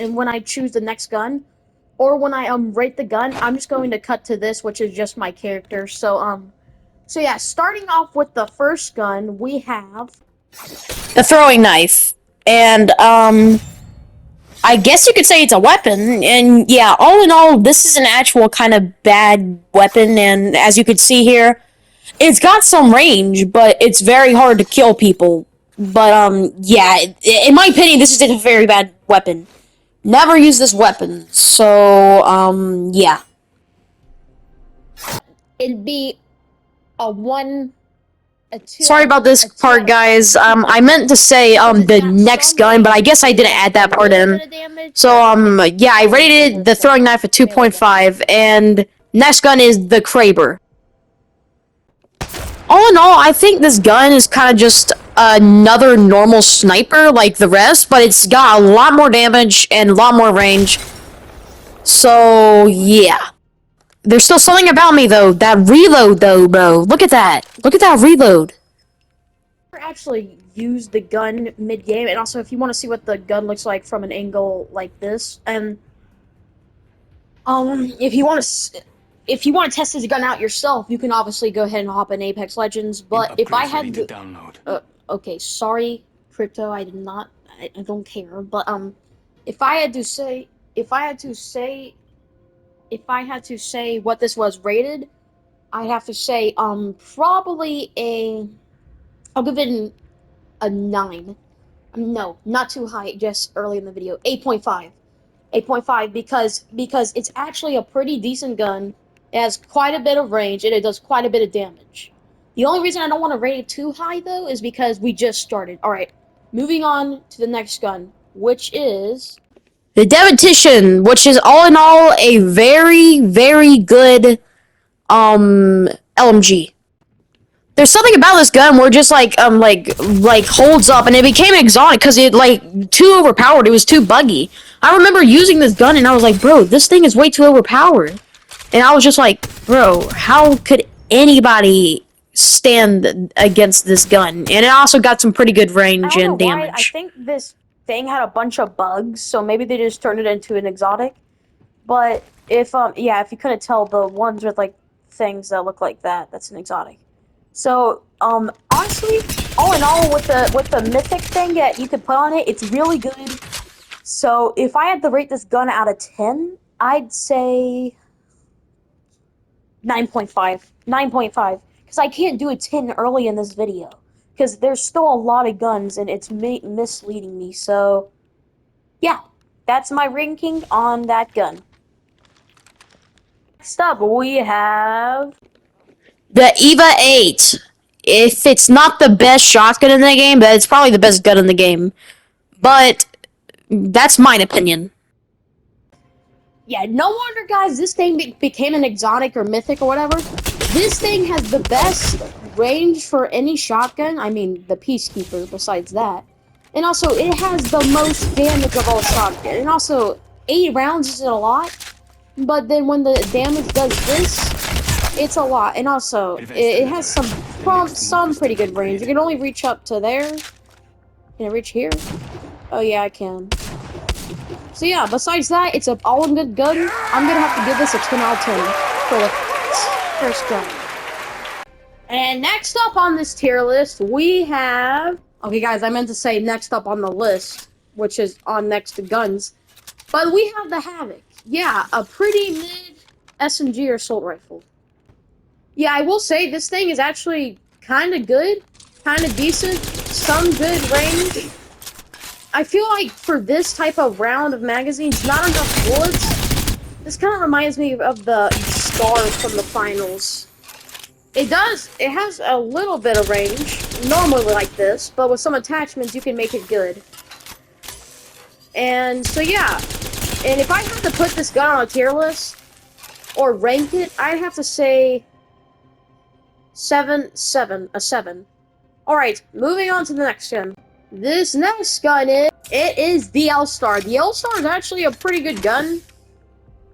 and when I choose the next gun, or when I rate the gun, I'm just going to cut to this, which is just my character. So yeah, starting off with the first gun, we have the throwing knife. And, I guess you could say it's a weapon. And yeah, all in all, this is an actual kind of bad weapon. And as you can see here, it's got some range, but it's very hard to kill people. But, yeah, in my opinion, this is a very bad weapon. Never use this weapon. So, yeah. it'd be a one, a two, Sorry about this part, guys. I meant to say, the next gun, but I guess I didn't add that part in. So, yeah, I rated the throwing knife at 2.5, and next gun is the Kraber. All in all, I think this gun is kind of just another normal sniper like the rest, but it's got a lot more damage and a lot more range. So, yeah. There's still something about me, though. That reload, though, bro. Look at that. Look at that reload. actually use the gun mid-game, and also if you want to see what the gun looks like from an angle like this, and if you want to test this gun out yourself, you can obviously go ahead and hop in Apex Legends. But if I had to download, okay, sorry, Crypto, I did not. I don't care. But if I had to say what this was rated, I have to say probably I'll give it a 9. No, not too high, just early in the video. 8.5. 8.5 because it's actually a pretty decent gun. It has quite a bit of range and it does quite a bit of damage. The only reason I don't want to rate it too high though is because we just started. Alright, moving on to the next gun, which is the Devitition, which is all in all a very, very good LMG. There's something about this gun where it just like holds up, and it became exotic because it too overpowered. It was too buggy. I remember using this gun and I was like, bro, this thing is way too overpowered. And I was just like, bro, how could anybody stand against this gun? And it also got some pretty good range and damage. I think this thing had a bunch of bugs, so maybe they just turned it into an exotic. But if if you couldn't tell, the ones with like things that look like that, that's an exotic. So honestly, all in all, with the mythic thing that you could put on it, it's really good. So if I had to rate this gun out of 10, I'd say 9.5. 9.5. Because I can't do a 10 early in this video. Because there's still a lot of guns and it's misleading me. So, yeah. That's my ranking on that gun. Next up, we have the EVA 8. If it's not the best shotgun in the game, but it's probably the best gun in the game. But that's my opinion. Yeah, no wonder, guys, this thing became an exotic or mythic or whatever. This thing has the best range for any shotgun. I mean, the Peacekeeper, besides that. And also, it has the most damage of all shotgun. And also, 8 rounds isn't a lot. But then when the damage does this, it's a lot. And also, it has some pretty good range. You can only reach up to there. Can I reach here? Oh yeah, I can. So yeah, besides that, it's an all-in-good gun. I'm gonna have to give this a 10 out of 10 for the first gun. And next up on this tier list, we have... Okay guys, I meant to say next up on the list, which is on next to guns. But we have the Havoc. Yeah, a pretty mid SMG or assault rifle. Yeah, I will say this thing is actually kind of good, kind of decent, some good range. I feel like for this type of round of magazines, not enough bullets. This kind of reminds me of the Scars from the finals. It has a little bit of range, normally like this, but with some attachments you can make it good. And so yeah, and if I had to put this gun on a tier list, or rank it, I'd have to say 7. Alright, moving on to the next gun. This next gun is the L-Star. The L-Star is actually a pretty good gun,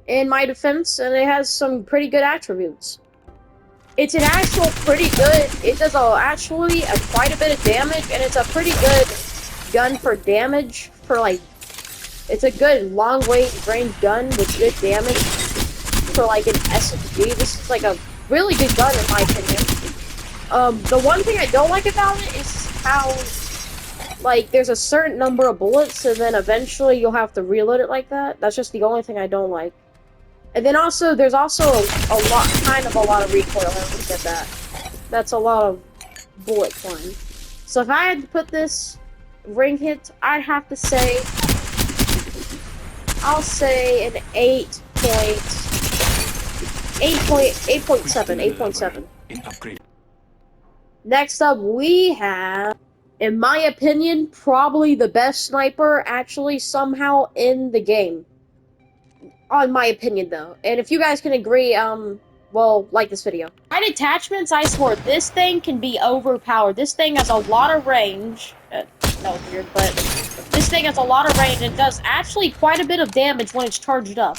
in my defense, and it has some pretty good attributes. It's an actual pretty good, it does quite a bit of damage, and it's a pretty good gun for damage, for like It's a good long-range gun with good damage for like an SMG. This is like a really good gun in my opinion. The one thing I don't like about it is how, like, there's a certain number of bullets, and then eventually you'll have to reload it like that. That's just the only thing I don't like. And then also, there's also a lot of recoil. I don't get that. That's a lot of bullet climb. So if I had to put this ring hit, I'd have to say, I'll say an 8.7. Next up, we have, in my opinion, probably the best sniper actually somehow in the game. On my opinion, though. And if you guys can agree, well, like this video. Right attachments, I swear, this thing can be overpowered. This thing has a lot of range. That was weird, but this thing has a lot of range and does actually quite a bit of damage when it's charged up.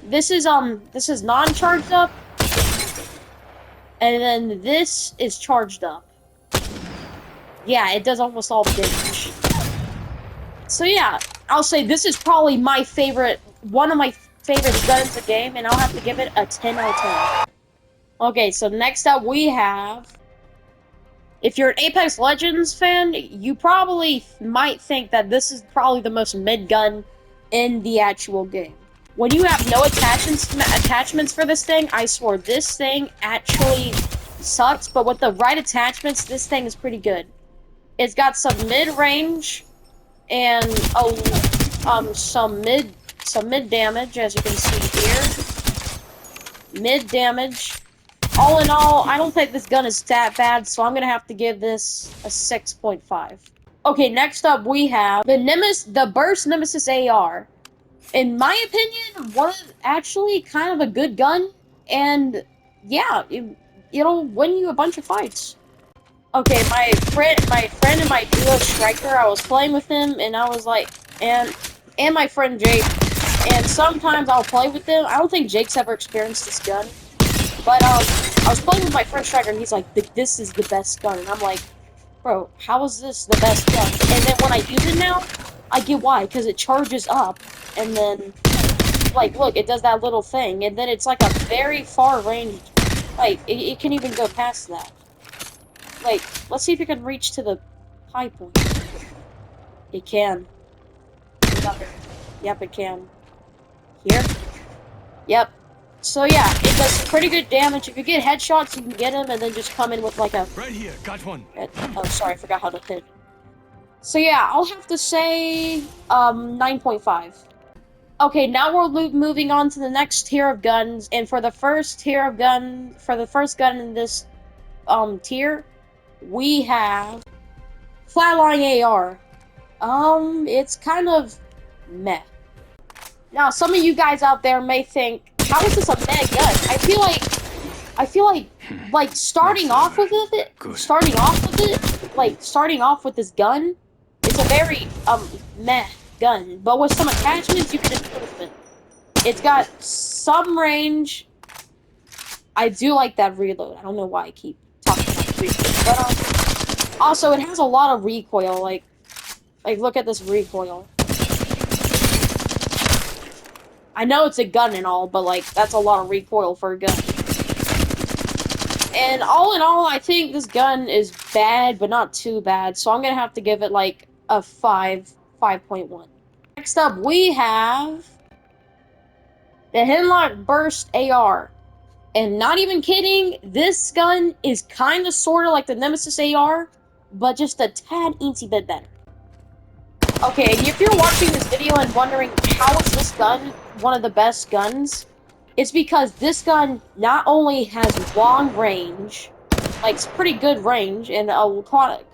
This is non-charged up. And then this is charged up. Yeah, it does almost all the damage. So yeah, I'll say this is probably my favorite, one of my favorite guns in the game, and I'll have to give it a 10 out of 10. Okay, so next up we have, if you're an Apex Legends fan, you probably might think that this is probably the most mid gun in the actual game. When you have no attachments for this thing, I swear this thing actually sucks, but with the right attachments, this thing is pretty good. It's got some mid-range and some mid damage, as you can see here. Mid damage. All in all, I don't think this gun is that bad, so I'm gonna have to give this a 6.5. Okay, next up we have the Burst Nemesis AR. In my opinion, actually kind of a good gun, and yeah, it'll win you a bunch of fights. Okay, my friend and my duo striker, I was playing with him, and I was like, and my friend Jake, and sometimes I'll play with them. I don't think Jake's ever experienced this gun, but I was playing with my friend striker, and he's like, "This is the best gun," and I'm like, "Bro, how is this the best gun?" And then when I use it now, I get why, because it charges up, and then, like, look, it does that little thing, and then it's like a very far range, like, it can even go past that. Like, let's see if it can reach to the high point. It can. Yep, it can. Here? Yep. So yeah, it does some pretty good damage. If you get headshots, you can get him, and then just come in with like a... Right here, got one. Oh, sorry, I forgot how to hit. So yeah, I'll have to say 9.5. Okay, now we're moving on to the next tier of guns, and for the first gun in this tier, we have Flatline AR. It's kind of meh. Now, some of you guys out there may think, how is this a meh gun? I feel like starting off with this gun, it's a very meh gun, but with some attachments you can improve it. It's got some range. I do like that reload. I don't know why I keep talking about reload, but also it has a lot of recoil. Like look at this recoil. I know it's a gun and all, but like that's a lot of recoil for a gun. And all in all, I think this gun is bad, but not too bad. So I'm gonna have to give it like a 5.1. Next up, we have the Hemlock Burst AR. And not even kidding, this gun is kind of sort of like the Nemesis AR, but just a tad eensy bit better. Okay, if you're watching this video and wondering how is this gun one of the best guns, it's because this gun not only has long range, like it's pretty good range, and a quite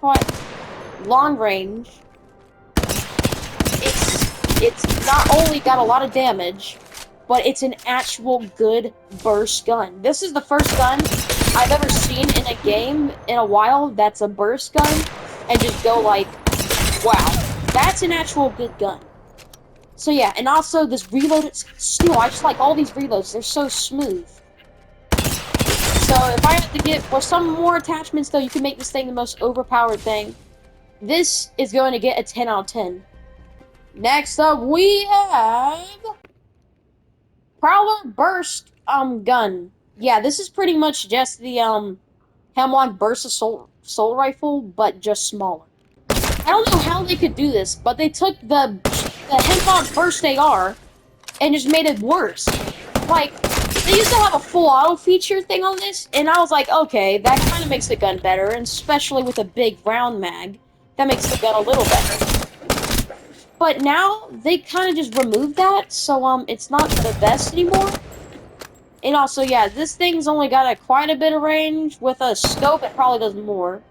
long range. It's not only got a lot of damage, but it's an actual good burst gun. This is the first gun I've ever seen in a game in a while that's a burst gun, and just go like, wow, that's an actual good gun. So yeah, and also this reload, I just like all these reloads, they're so smooth. So if I had to get, with some more attachments though, you can make this thing the most overpowered thing. This is going to get a 10 out of 10. Next up, we have Prowler Burst gun. Yeah, this is pretty much just the Hemlock Burst assault rifle, but just smaller. I don't know how they could do this, but they took the Hemlock Burst AR and just made it worse. Like, they used to have a full auto feature thing on this, and I was like, okay, that kind of makes the gun better, and especially with a big round mag, that makes the gun a little better. But now, they kind of just removed that, so, it's not the best anymore. And also, yeah, this thing's only got quite a bit of range. With a scope, it probably does more.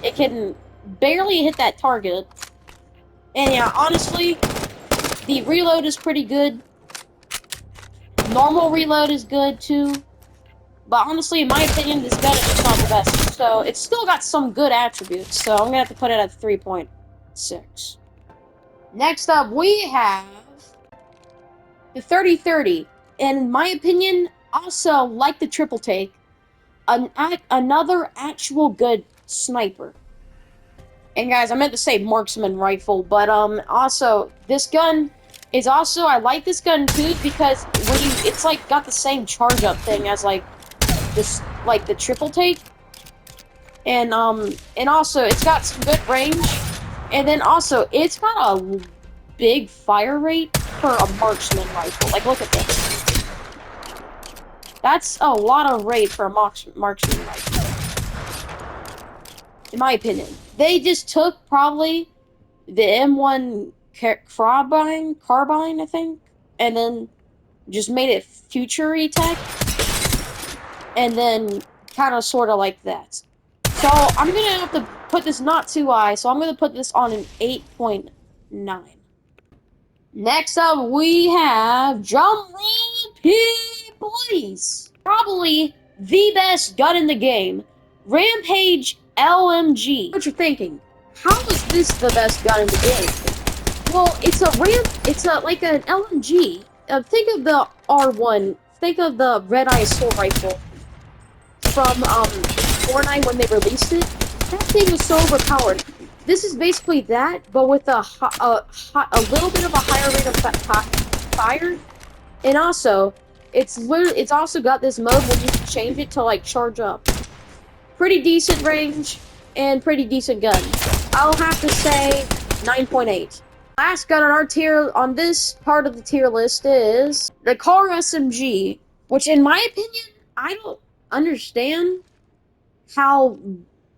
It can barely hit that target. And yeah, honestly, the reload is pretty good. Normal reload is good, too. But honestly, in my opinion, this gun is just not the best. So, it's still got some good attributes, so I'm gonna have to put it at 3.6. Next up, we have the 3030. And in my opinion, also, like the triple take, another actual good sniper. And guys, I meant to say marksman rifle, but also this gun is also, I like this gun too because it's like got the same charge up thing as like this, like the triple take, and also it's got some good range, and then also it's got a big fire rate for a marksman rifle. Like, look at this. That's a lot of rate for a marksman rifle, in my opinion. They just took probably the M1 carbine, I think, and then just made it future tech, and then kind of sort of like that. So I'm gonna have to put this not too high, so I'm gonna put this on an 8.9. Next up, we have drum roll, please. Probably the best gun in the game, Rampage LMG. What you're thinking? How is this the best gun in the game? Well, it's like an LMG. Think of the R1. Think of the Red Eye assault rifle from Fortnite when they released it. That thing was so overpowered. This is basically that, but with a little bit of a higher rate of fire, and also it's also got this mode where you can change it to like charge up. Pretty decent range and pretty decent gun. I'll have to say 9.8. Last gun on this part of the tier list is the Car SMG, which in my opinion, I don't understand how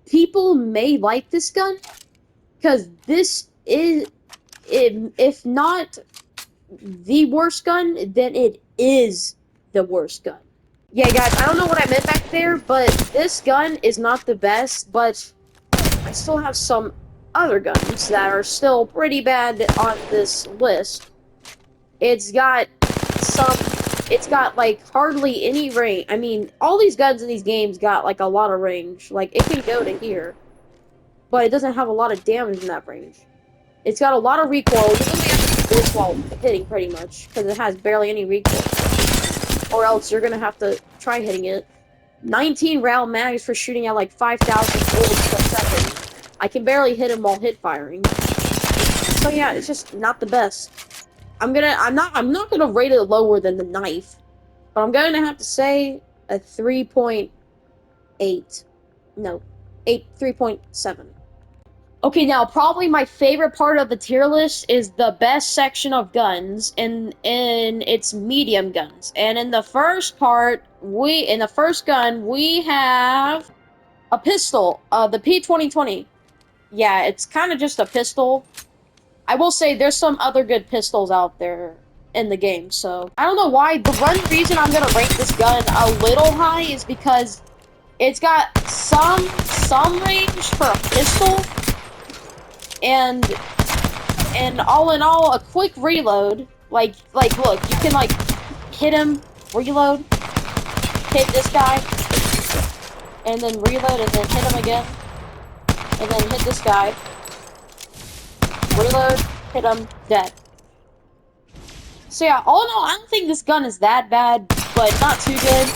people may like this gun, because this is, if not the worst gun, then it is the worst gun. Yeah, guys, I don't know what I meant back there, but this gun is not the best, but I still have some other guns that are still pretty bad on this list. It's got like hardly any range. I mean, all these guns in these games got like a lot of range. Like, it can go to here, but it doesn't have a lot of damage in that range. It's got a lot of recoil. You only have to do this while hitting, pretty much, because it has barely any recoil. Or else you're gonna have to try hitting it. 19 round mags for shooting at like 5,000 bullets per second. I can barely hit him while hit firing. So yeah, it's just not the best. I'm not gonna rate it lower than the knife, but I'm gonna have to say a 3.8. No, 3.7. Okay, now probably my favorite part of the tier list is the best section of guns, and it's medium guns. And in the first part, in the first gun, we have a pistol, the P2020. Yeah, it's kind of just a pistol. I will say there's some other good pistols out there in the game, so I don't know why. The one reason I'm gonna rate this gun a little high is because it's got some range for a pistol, and all in all, a quick reload. Like look, you can like hit him, reload, hit this guy, and then reload, and then hit him again, and then hit this guy, reload, hit him, dead. So yeah, all in all, I don't think this gun is that bad, but not too good.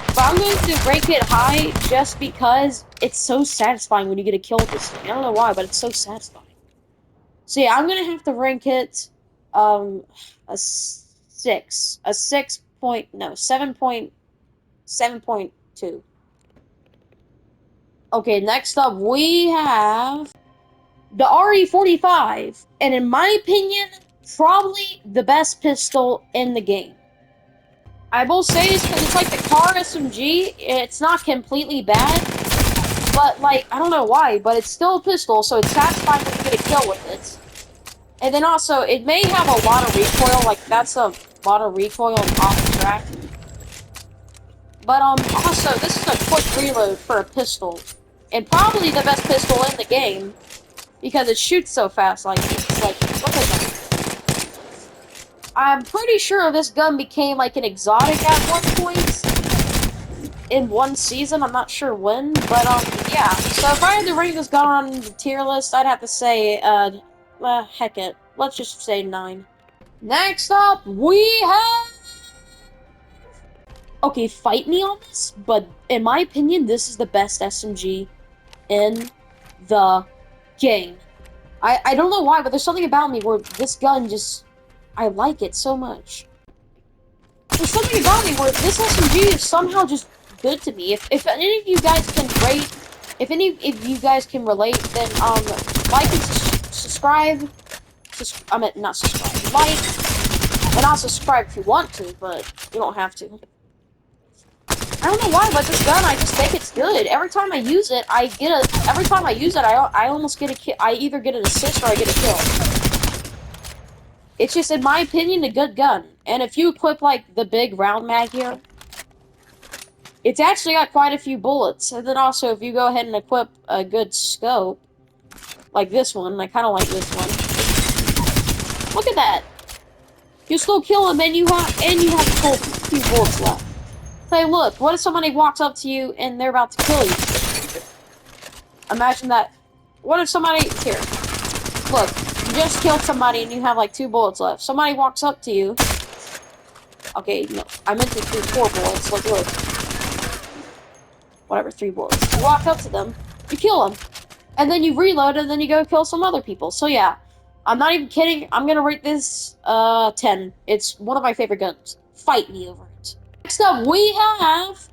But I'm going to rank it high just because it's so satisfying when you get a kill with this thing. I don't know why, but it's so satisfying. So yeah, I'm gonna have to rank it a 6. A 6 point, no, 7.7.2. Okay, next up we have the RE45, and in my opinion, probably the best pistol in the game. I will say it's because it's like the car SMG. It's not completely bad, but like I don't know why, but it's still a pistol, so it's satisfying when you get a kill with it. And then also, it may have a lot of recoil. Like that's a lot of recoil off the track. But also this is a quick reload for a pistol, and probably the best pistol in the game because it shoots so fast. Like look at that. I'm pretty sure this gun became like an exotic at one point in one season. I'm not sure when, but yeah. So if I had to rank this gun on the tier list, I'd have to say heck it. Let's just say 9. Next up, we have. Okay, fight me on this, but in my opinion, this is the best SMG in the game. I don't know why, but there's something about me where this gun just I like it so much. There's something about me where this SMG is somehow just good to me. If any of you guys can rate, if you guys can relate, then like and subscribe. I meant not subscribe, like, and I'll subscribe if you want to, but you don't have to. I don't know why, but this gun, I just think it's good. Every time I use it, every time I use it, I almost get a kill. I either get an assist or I get a kill. It's just, in my opinion, a good gun. And if you equip, like, the big round mag here, it's actually got quite a few bullets. And then also, if you go ahead and equip a good scope, like this one, I kind of like this one. Look at that. You still kill him, and you have a few bullets left. Say, look, what if somebody walks up to you and they're about to kill you? Imagine that. What if somebody... Here. Look, you just killed somebody and you have like 2 bullets left. Somebody walks up to you. Okay, no. I meant to do 4 bullets. Like, look. Whatever, 3 bullets. You walk up to them, you kill them. And then you reload and then you go kill some other people. So yeah, I'm not even kidding. I'm gonna rate this 10. It's one of my favorite guns. Fight me over it. Next up, we have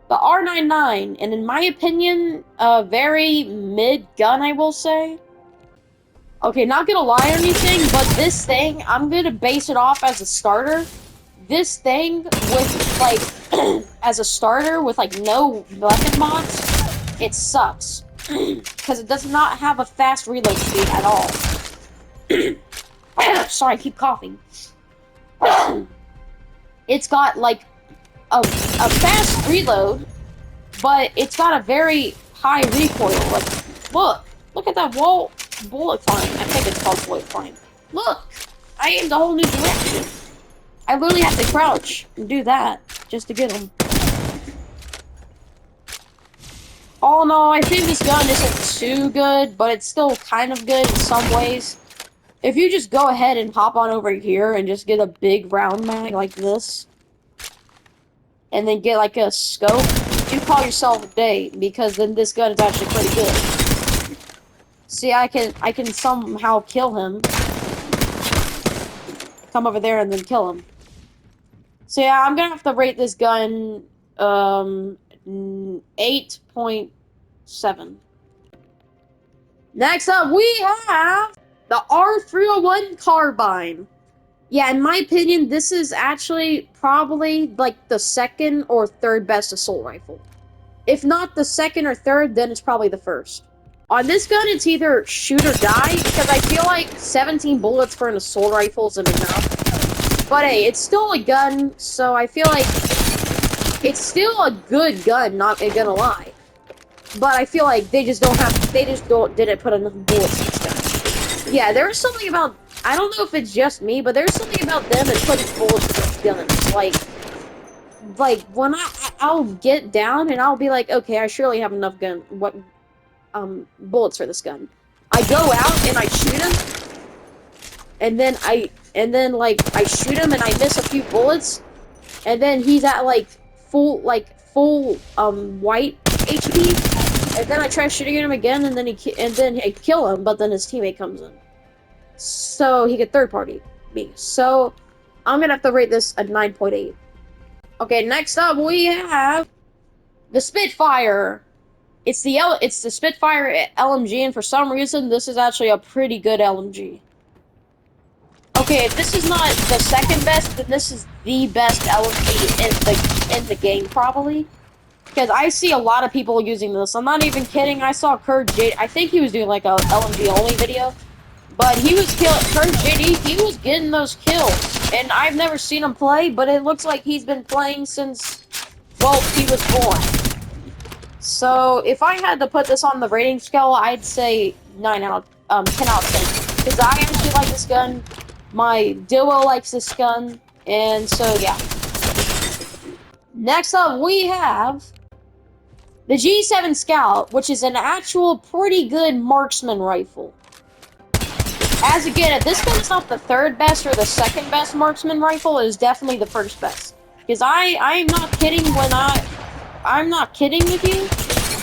the R99, and in my opinion, a very mid gun, I will say. Okay, not gonna lie or anything, but this thing, I'm gonna base it off as a starter. This thing with, like, as a starter with, like, no weapon mods, it sucks. Because it does not have a fast reload speed at all. Sorry, I keep coughing. It's got, like, a fast reload, but it's got a very high recoil. Like, look at that wall bullet climb. I think it's called bullet climb. Look, I aimed a whole new direction. I literally have to crouch and do that just to get them. All in all, I think this gun isn't too good, but it's still kind of good in some ways. If you just go ahead and hop on over here and just get a big round mag like this, and then get like a scope, you call yourself a day, because then this gun is actually pretty good. See, I can somehow kill him. Come over there and then kill him. So yeah, I'm gonna have to rate this gun 8.7. Next up, we have the R301 carbine. Yeah, in my opinion, this is actually probably like the second or third best assault rifle. If not the second or third, then it's probably the first. On this gun, it's either shoot or die, because I feel like 17 bullets for an assault rifle isn't enough. But hey, it's still a gun, so I feel like it's still a good gun, not gonna lie. But I feel like they just didn't put enough bullets in this gun. Yeah, there was something about, I don't know if it's just me, but there's something about them and putting bullets in these guns. Like when I'll get down and I'll be like, okay, I surely have enough bullets for this gun. I go out and I shoot him, and then I shoot him and I miss a few bullets, and then he's at like full white HP, and then I try shooting him again, and then I kill him, but then his teammate comes in. So he could third party me. So I'm gonna have to rate this a 9.8. Okay, next up we have the Spitfire. It's the Spitfire LMG, and for some reason this is actually a pretty good LMG. Okay, if this is not the second best, then this is the best LMG in the game probably. Because I see a lot of people using this. I'm not even kidding. I saw Kurt J. I think he was doing like a LMG only video, but he was killing Kurt JD. He was getting those kills, and I've never seen him play. But it looks like he's been playing since, well, he was born. So if I had to put this on the rating scale, I'd say 10 out of 10. Because I actually like this gun. My duo likes this gun, and so yeah. Next up, we have the G7 Scout, which is an actual pretty good marksman rifle. As again, if this gun is not the third best or the second best marksman rifle, it is definitely the first best. Because I'm not kidding when I'm not kidding with you.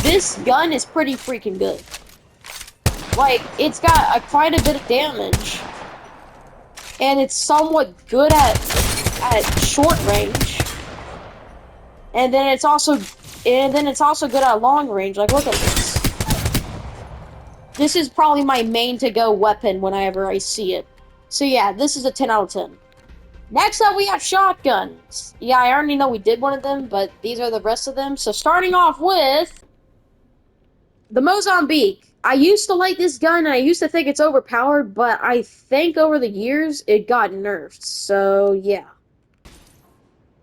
This gun is pretty freaking good. Like, it's got quite a bit of damage. And it's somewhat good at short range. And then it's also good at long range. Like, look at this. This is probably my main to-go weapon whenever I see it. So yeah, this is a 10 out of 10. Next up, we have shotguns. Yeah, I already know we did one of them, but these are the rest of them. So starting off with the Mozambique. I used to like this gun, and I used to think it's overpowered, but I think over the years, it got nerfed. So yeah.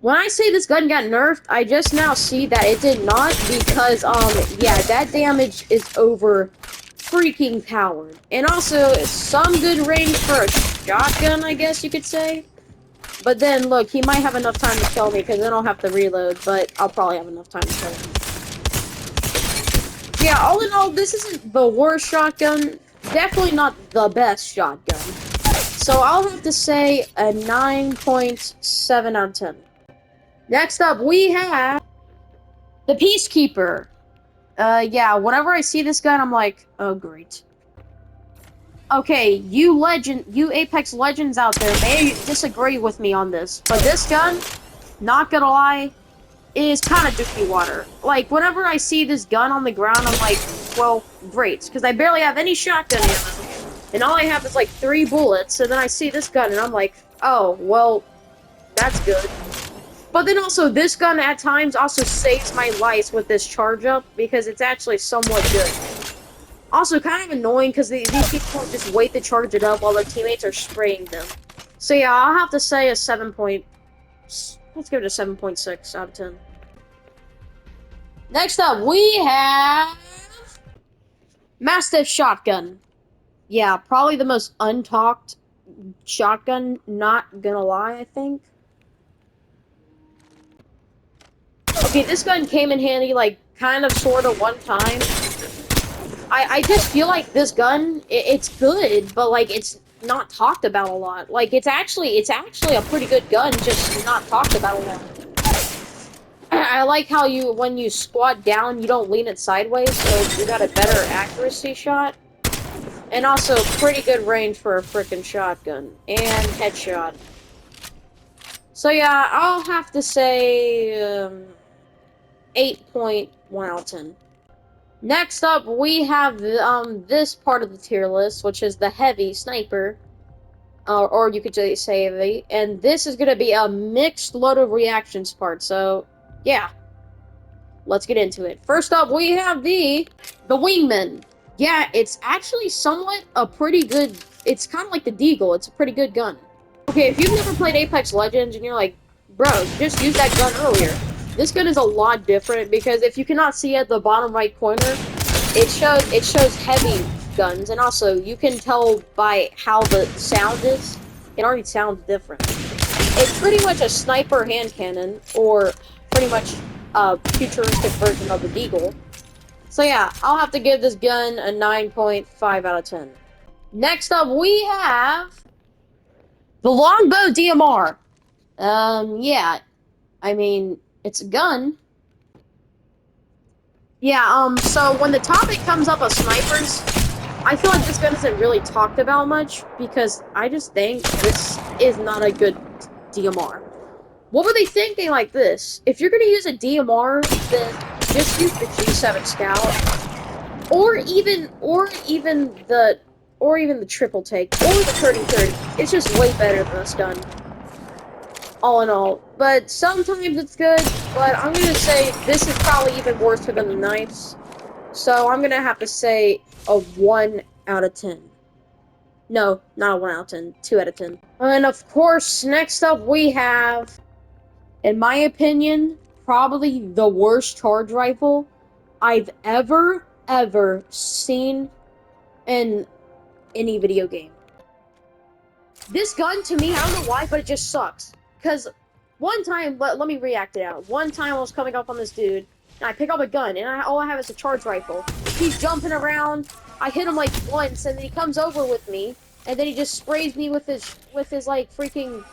When I say this gun got nerfed, I just now see that it did not because, yeah, that damage is over freaking powered. And also, some good range for a shotgun, I guess you could say. But then, look, he might have enough time to kill me, because then I'll have to reload, but I'll probably have enough time to kill him. Yeah, all in all, this isn't the worst shotgun. Definitely not the best shotgun. So I'll have to say a 9.7 out of 10. Next up, we have the Peacekeeper. Yeah, whenever I see this gun, I'm like, oh, great. Okay, you Apex Legends out there may disagree with me on this, but this gun, not gonna lie, is kind of dookie water. Like, whenever I see this gun on the ground, I'm like, well, great, because I barely have any shotgun ammo, and all I have is like 3 bullets, and then I see this gun, and I'm like, oh, well, that's good. But then also, this gun at times also saves my life with this charge up, because it's actually somewhat good. Also, kind of annoying, because these people just wait to charge it up while their teammates are spraying them. So yeah, I'll have to say a 7 point... Let's give it a 7.6 out of 10. Next up, we have Mastiff Shotgun. Yeah, probably the most untalked shotgun, not gonna lie, I think. Okay, this gun came in handy, like, kind of, sort of, one time. I just feel like this gun, it's good, but, like, it's not talked about a lot. Like, it's actually a pretty good gun, just not talked about a lot. I like how when you squat down, you don't lean it sideways, so you got a better accuracy shot. And also, pretty good range for a frickin' shotgun. And headshot. So yeah, I'll have to say, 8.1 out of 10. Next up, we have this part of the tier list, which is the heavy sniper, or you could just say heavy, and this is gonna be a mixed load of reactions part. So, yeah, let's get into it. First up, we have the Wingman. Yeah, it's actually somewhat a pretty good. It's kind of like the Deagle. It's a pretty good gun. Okay, if you've never played Apex Legends and you're like, bro, just use that gun earlier. This gun is a lot different because if you cannot see at the bottom right corner, it shows heavy guns, and also you can tell by how the sound is. It already sounds different. It's pretty much a sniper hand cannon, or pretty much a futuristic version of the Deagle. So yeah, I'll have to give this gun a 9.5 out of 10. Next up, we have the Longbow DMR. Yeah, I mean, it's a gun. Yeah, so when the topic comes up of snipers, I feel like this gun isn't really talked about much because I just think this is not a good DMR. What were they thinking like this? If you're gonna use a DMR, then just use the G7 Scout, or even the triple take, or the 30-30. It's just way better than this gun, all in all. But sometimes it's good. But I'm gonna say this is probably even worse than the knives. So I'm gonna have to say a 1 out of 10. No, not a 1 out of 10. 2 out of 10. And of course, next up we have, in my opinion, probably the worst charge rifle I've ever seen in any video game. This gun, to me, I don't know why, but it just sucks. Because one time, let me react it out. One time I was coming up on this dude, and I pick up a gun, and all I have is a charge rifle. He's jumping around, I hit him like once, and then he comes over with me, and then he just sprays me with his like freaking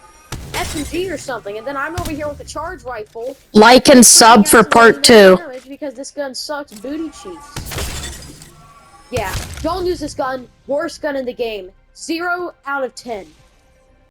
SMG or something, and then I'm over here with a charge rifle. Like and sub for part 2. Because this gun sucks booty cheeks. Yeah, don't use this gun. Worst gun in the game. 0 out of 10.